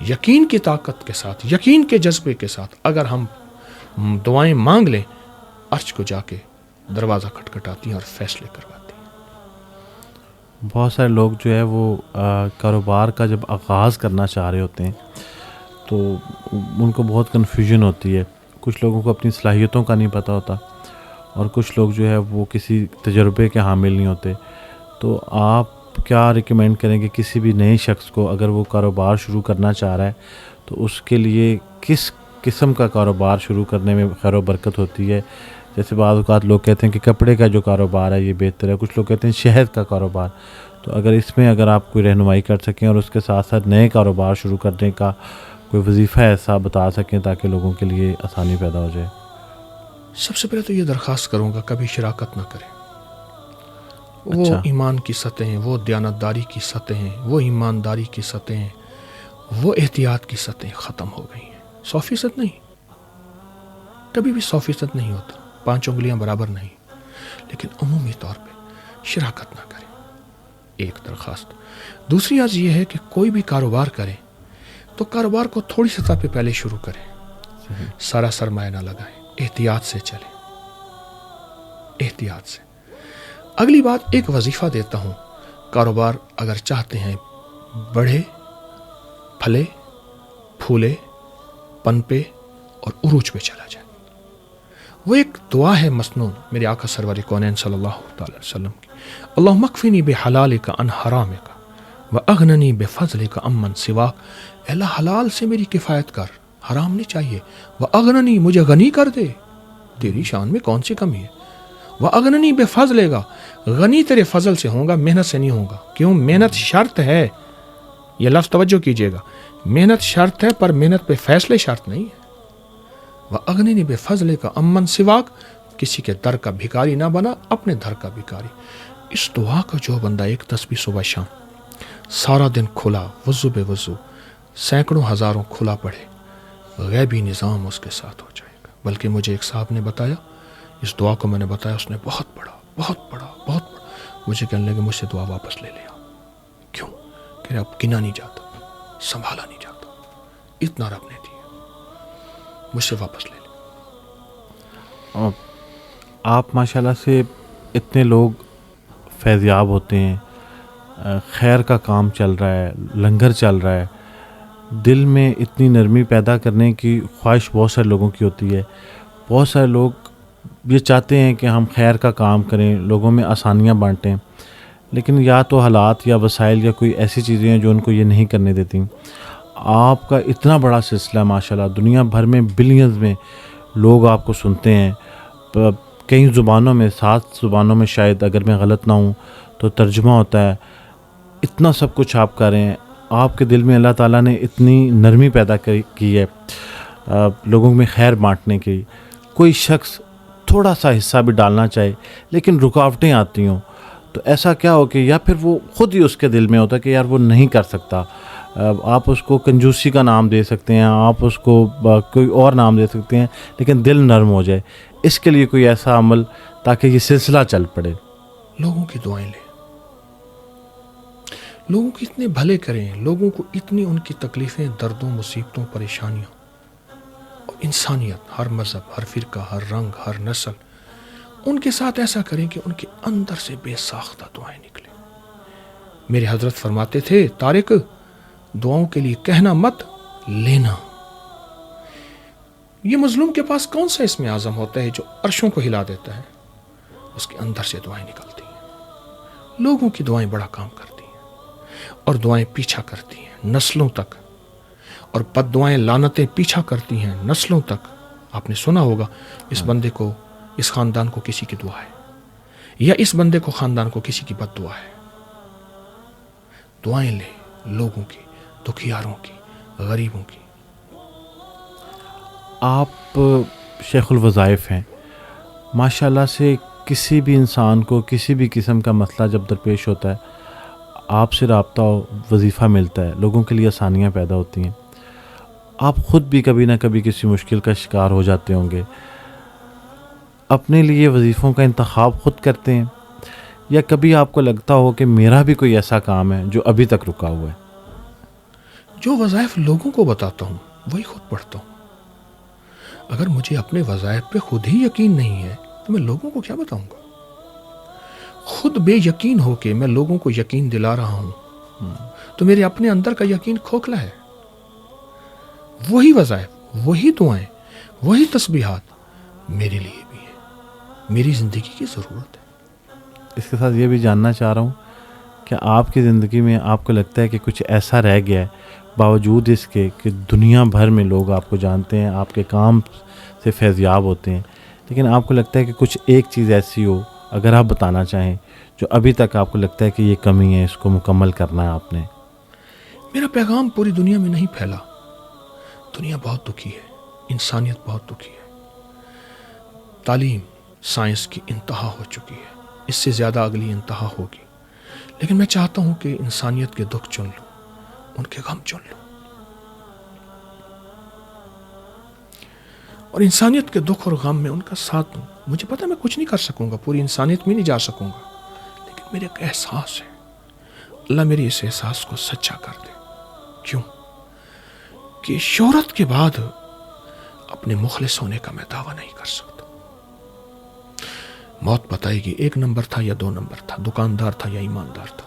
یقین کی طاقت کے ساتھ، یقین کے جذبے کے ساتھ اگر ہم دعائیں مانگ لیں، عرش کو جا کے دروازہ کھٹکھٹاتی ہیں اور فیصلے کرواتی ہیں. بہت سارے لوگ جو ہے وہ کاروبار کا جب آغاز کرنا چاہ رہے ہوتے ہیں تو ان کو بہت کنفیوژن ہوتی ہے. کچھ لوگوں کو اپنی صلاحیتوں کا نہیں پتہ ہوتا، اور کچھ لوگ جو ہے وہ کسی تجربے کے حامل نہیں ہوتے. تو آپ کیا ریکمینڈ کریں کہ کسی بھی نئے شخص کو اگر وہ کاروبار شروع کرنا چاہ رہا ہے تو اس کے لیے کس قسم کا کاروبار شروع کرنے میں خیر و برکت ہوتی ہے؟ جیسے بعض اوقات لوگ کہتے ہیں کہ کپڑے کا جو کاروبار ہے یہ بہتر ہے، کچھ لوگ کہتے ہیں شہد کا کاروبار. تو اگر اس میں اگر آپ کوئی رہنمائی کر سکیں اور اس کے ساتھ ساتھ نئے کاروبار شروع کرنے کا کوئی وظیفہ ایسا بتا سکیں تاکہ لوگوں کے لیے آسانی پیدا ہو جائے. سب سے پہلے تو یہ درخواست کروں گا، کبھی شراکت نہ کریں. وہ اچھا. ایمان کی سطحیں، وہ دیانتداری کی سطحیں، وہ ایمانداری کی سطحیں، وہ احتیاط کی سطحیں ختم ہو گئی ہیں. 100% نہیں، کبھی بھی 100% نہیں ہوتا، 5 انگلیاں برابر نہیں، لیکن عمومی طور پہ شراکت نہ کریں. ایک درخواست. دوسری عرض یہ ہے کہ کوئی بھی کاروبار کریں تو کاروبار کو تھوڑی سطح پہ پہلے شروع کریں، سارا سرمایہ نہ لگائیں، احتیاط سے چلیں، احتیاط سے. اگلی بات، ایک وظیفہ دیتا ہوں. کاروبار اگر چاہتے ہیں بڑھے، پھلے، پھولے، پنپے، اور عروج پہ چلا جائے. وہ ایک دعا ہے مسنون میرے آقا سرور کونین صلی اللہ تعالی وسلم کی. اللہم اکفنی بحلالک عن حرامک واغننی بفضلک عمن سواک. اے اللہ حلال سے میری کفایت کر، حرام نہیں چاہیے. واغننی، مجھے غنی کر دے، تیری شان میں کون سی کمی ہے. واغننی بفضلک، غنی تیرے فضل سے ہوں گا، محنت سے نہیں ہوگا. کیوں؟ محنت شرط ہے. یہ لفظ توجہ کیجیے گا، محنت شرط ہے پر محنت پہ فیصلے شرط نہیں ہے. وَأَغْنِنِي بِفَضْلِكَ عَمَّنْ سِوَاكَ، کسی کے در کا بھکاری نہ بنا، اپنے در کا بھکاری. اس دعا کا جو بندہ ایک تسبیح صبح شام سارا دن کھلا وضو بے وضو سینکڑوں ہزاروں کھلا پڑھے، غیبی نظام اس کے ساتھ ہو جائے گا. بلکہ مجھے ایک صاحب نے بتایا، اس دعا کو میں نے بتایا، اس نے بہت پڑھا بہت پڑھا بہت پڑھا. مجھے کہنے لگے مجھ سے دعا واپس لے لیا. کیوں؟ کہ اب گنا نہیں جاتا، سنبھالا نہیں جاتا، اتنا رب نے دیا، مجھ سے واپس لے لے. آپ ماشاءاللہ سے اتنے لوگ فیضیاب ہوتے ہیں، خیر کا کام چل رہا ہے، لنگر چل رہا ہے، دل میں اتنی نرمی پیدا کرنے کی خواہش بہت سارے لوگوں کی ہوتی ہے. بہت سارے لوگ یہ چاہتے ہیں کہ ہم خیر کا کام کریں، لوگوں میں آسانیاں بانٹیں، لیکن یا تو حالات یا وسائل یا کوئی ایسی چیزیں ہیں جو ان کو یہ نہیں کرنے دیتی. آپ کا اتنا بڑا سلسلہ ماشاءاللہ، دنیا بھر میں بلینز میں لوگ آپ کو سنتے ہیں، کئی زبانوں میں، 7 زبانوں میں شاید اگر میں غلط نہ ہوں تو ترجمہ ہوتا ہے. اتنا سب کچھ آپ کر رہے ہیں. آپ کے دل میں اللہ تعالیٰ نے اتنی نرمی پیدا کی ہے لوگوں میں خیر بانٹنے کی. کوئی شخص تھوڑا سا حصہ بھی ڈالنا چاہے لیکن رکاوٹیں آتی ہوں تو ایسا کیا ہو کہ یا پھر وہ خود ہی اس کے دل میں ہوتا ہے کہ یار وہ نہیں کر سکتا. آپ اس کو کنجوسی کا نام دے سکتے ہیں، آپ اس کو کوئی اور نام دے سکتے ہیں، لیکن دل نرم ہو جائے. اس کے لیے کوئی ایسا عمل تاکہ یہ سلسلہ چل پڑے. لوگوں کی دعائیں لیں، لوگوں کی اتنے بھلے کریں، لوگوں کو اتنی ان کی تکلیفیں، دردوں، مصیبتوں، پریشانیوں، اور انسانیت، ہر مذہب، ہر فرقہ، ہر رنگ، ہر نسل، ان کے ساتھ ایسا کریں کہ ان کے اندر سے بے ساختہ دعائیں نکلیں. میرے حضرت فرماتے تھے، طارق دعاؤں کے لیے کہنا مت، لینا. یہ مظلوم کے پاس کون سا اسم اعظم ہوتا ہے جو عرشوں کو ہلا دیتا ہے؟ اس کے اندر سے دعائیں نکلتی ہیں. لوگوں کی دعائیں بڑا کام کرتی ہیں، اور دعائیں پیچھا کرتی ہیں نسلوں تک، اور بد دعائیں، لعنتیں پیچھا کرتی ہیں نسلوں تک. آپ نے سنا ہوگا اس بندے کو، اس خاندان کو کسی کی دعا ہے، یا اس بندے کو، خاندان کو کسی کی بد دعا ہے. دعائیں لیں لوگوں کی، دکھیاروں کی، غریبوں کی. آپ شیخ الوظائف ہیں ماشاءاللہ سے. کسی بھی انسان کو کسی بھی قسم کا مسئلہ جب درپیش ہوتا ہے، آپ سے رابطہ ہو، وظیفہ ملتا ہے، لوگوں کے لیے آسانیاں پیدا ہوتی ہیں. آپ خود بھی کبھی نہ کبھی کسی مشکل کا شکار ہو جاتے ہوں گے. اپنے لیے وظیفوں کا انتخاب خود کرتے ہیں، یا کبھی آپ کو لگتا ہو کہ میرا بھی کوئی ایسا کام ہے جو ابھی تک رکا ہوا ہے؟ جو وظائف لوگوں کو بتاتا ہوں وہی خود پڑھتا ہوں. اگر مجھے اپنے وظائف پہ خود ہی یقین نہیں ہے تو میں لوگوں کو کیا بتاؤں گا؟ خود بے یقین ہو کے میں لوگوں کو یقین دلا رہا ہوں تو میرے اپنے اندر کا یقین کھوکھلا ہے. وہی وظائف، وہی دعائیں، وہی تسبیحات میرے لیے بھی ہیں، میری زندگی کی ضرورت ہے. اس کے ساتھ یہ بھی جاننا چاہ رہا ہوں کہ آپ کی زندگی میں آپ کو لگتا ہے کہ کچھ ایسا رہ گیا ہے باوجود اس کے کہ دنیا بھر میں لوگ آپ کو جانتے ہیں، آپ کے کام سے فیضیاب ہوتے ہیں، لیکن آپ کو لگتا ہے کہ کچھ ایک چیز ایسی ہو اگر آپ بتانا چاہیں جو ابھی تک آپ کو لگتا ہے کہ یہ کمی ہے، اس کو مکمل کرنا ہے آپ نے؟ میرا پیغام پوری دنیا میں نہیں پھیلا. دنیا بہت دکھی ہے، انسانیت بہت دکھی ہے. تعلیم، سائنس کی انتہا ہو چکی ہے، اس سے زیادہ اگلی انتہا ہوگی. لیکن میں چاہتا ہوں کہ انسانیت کے دکھ چن لوں، ان کے غم چن لوں، اور انسانیت کے دکھ اور غم میں ان کا ساتھ دوں. مجھے پتہ میں کچھ نہیں کر سکوں گا، پوری انسانیت میں نہیں جا سکوں گا، لیکن میرے ایک احساس ہے. اللہ میرے اس احساس کو سچا کر دے. کیوں؟ کہ شہرت کے بعد اپنے مخلص ہونے کا میں دعویٰ نہیں کر سکتا. موت بتائے گی 1 نمبر تھا یا 2 نمبر تھا، دکاندار تھا یا ایماندار تھا،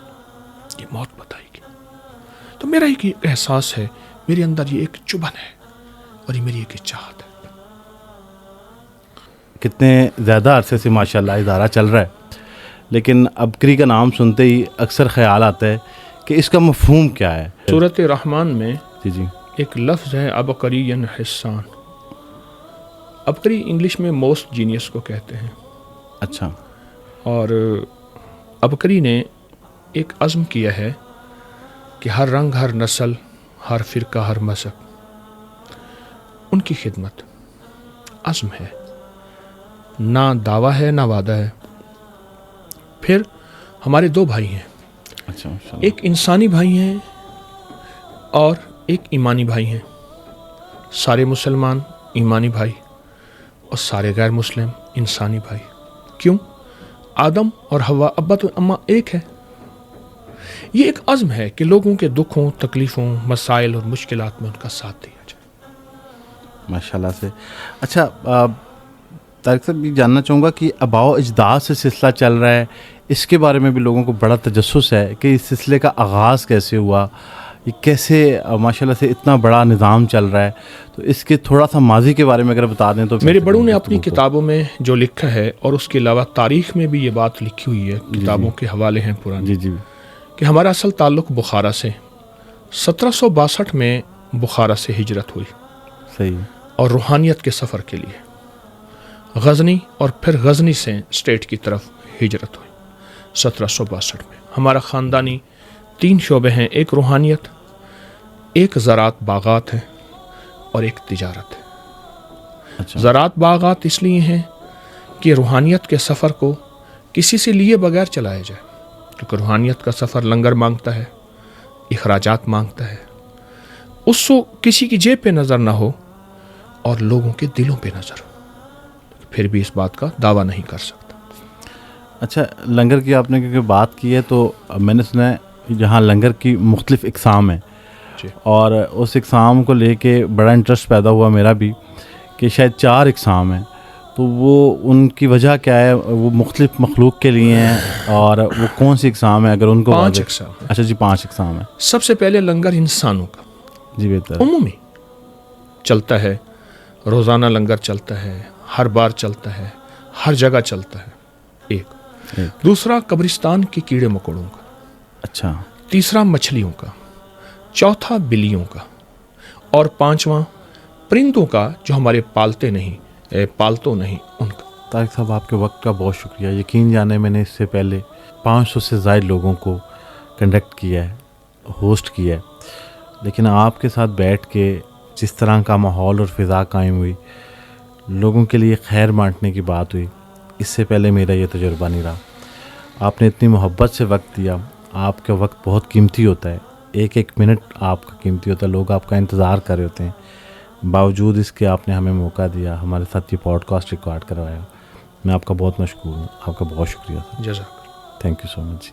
یہ موت بتائے گی. تو میرا ایک احساس ہے، میرے اندر یہ ایک چبھن ہے، اور یہ میری ایک چاہت ہے کتنے زیادہ عرصے سے ماشاءاللہ ادارہ چل رہا ہے، لیکن عبقری کا نام سنتے ہی اکثر خیال آتا ہے کہ اس کا مفہوم کیا ہے؟ سورۃ رحمان میں جی ایک لفظ ہے عبقری حسان. عبقری انگلش میں موسٹ جینیس کو کہتے ہیں. اچھا. اور عبقری نے ایک عزم کیا ہے کہ ہر رنگ، ہر نسل، ہر فرقہ، ہر مذہب، ان کی خدمت عزم ہے، نہ دعویٰ ہے نہ وعدہ ہے. پھر ہمارے دو بھائی ہیں، اچھا ماشاءاللہ. ایک انسانی بھائی ہیں اور ایک ایمانی بھائی ہیں. سارے مسلمان ایمانی بھائی اور سارے غیر مسلم انسانی بھائی. کیوں؟ آدم اور حوا ابا تو اماں ایک ہے. یہ ایک عزم ہے کہ لوگوں کے دکھوں، تکلیفوں، مسائل اور مشکلات میں ان کا ساتھ دیا جائے. ماشاءاللہ سے. اچھا طارق صاحب، یہ جاننا چاہوں گا کہ آباء و اجداد سے سلسلہ چل رہا ہے، اس کے بارے میں بھی لوگوں کو بڑا تجسس ہے کہ اس سلسلے کا آغاز کیسے ہوا، یہ کیسے ماشاءاللہ سے اتنا بڑا نظام چل رہا ہے. تو اس کے تھوڑا سا ماضی کے بارے میں اگر بتا دیں تو. میرے بڑوں نے اپنی کتابوں میں جو لکھا ہے، اور اس کے علاوہ تاریخ میں بھی یہ بات لکھی ہوئی ہے، کتابوں کے حوالے ہیں پرانے، جی کہ ہمارا اصل تعلق بخارا سے 1762 میں بخارا سے ہجرت ہوئی. صحیح. اور روحانیت کے سفر کے لیے غزنی اور پھر غزنی سے اسٹیٹ کی طرف ہجرت ہوئی 1762 میں. ہمارا خاندانی 3 شعبے ہیں، ایک روحانیت، ایک زراعت باغات ہے، اور ایک تجارت ہے. اچھا. زراعت باغات اس لیے ہیں کہ روحانیت کے سفر کو کسی سے لیے بغیر چلایا جائے، کیونکہ روحانیت کا سفر لنگر مانگتا ہے، اخراجات مانگتا ہے. اس کو کسی کی جیب پہ نظر نہ ہو اور لوگوں کے دلوں پہ نظر، پھر بھی اس بات کا دعویٰ نہیں کر سکتا. اچھا، لنگر کی آپ نے کیونکہ بات کی ہے تو میں نے سنا ہے جہاں لنگر کی مختلف اقسام ہیں، جی. اور اس اقسام کو لے کے بڑا انٹرسٹ پیدا ہوا میرا بھی کہ شاید 4 اقسام ہیں. تو وہ ان کی وجہ کیا ہے؟ وہ مختلف مخلوق کے لیے ہیں، اور وہ کون سی اقسام ہے اگر ان کو 5 اقسام ہیں. اچھا جی، 5 اقسام ہیں. سب سے پہلے لنگر انسانوں کا جی بہتر. عمومی چلتا ہے، روزانہ لنگر چلتا ہے، ہر بار چلتا ہے، ہر جگہ چلتا ہے. ایک. دوسرا قبرستان کے کیڑے مکوڑوں کا. اچھا. تیسرا مچھلیوں کا. چوتھا بلیوں کا. اور 5واں پرندوں کا جو ہمارے پالتے نہیں، پالتو نہیں، ان کا. طارق صاحب، آپ کے وقت کا بہت شکریہ. یقین جانے میں نے اس سے پہلے 500 سے زائد لوگوں کو کنڈکٹ کیا ہے، ہوسٹ کیا ہے، لیکن آپ کے ساتھ بیٹھ کے جس طرح کا ماحول اور فضا قائم ہوئی، لوگوں کے لیے خیر بانٹنے کی بات ہوئی، اس سے پہلے میرا یہ تجربہ نہیں رہا. آپ نے اتنی محبت سے وقت دیا. آپ کا وقت بہت قیمتی ہوتا ہے، ایک ایک منٹ آپ کا قیمتی ہوتا ہے. لوگ آپ کا انتظار کر رہے ہوتے ہیں. باوجود اس کے آپ نے ہمیں موقع دیا، ہمارے ساتھ یہ پوڈ کاسٹ ریکارڈ کروایا. میں آپ کا بہت مشکور ہوں. آپ کا بہت شکریہ. جزاک. Thank you so much.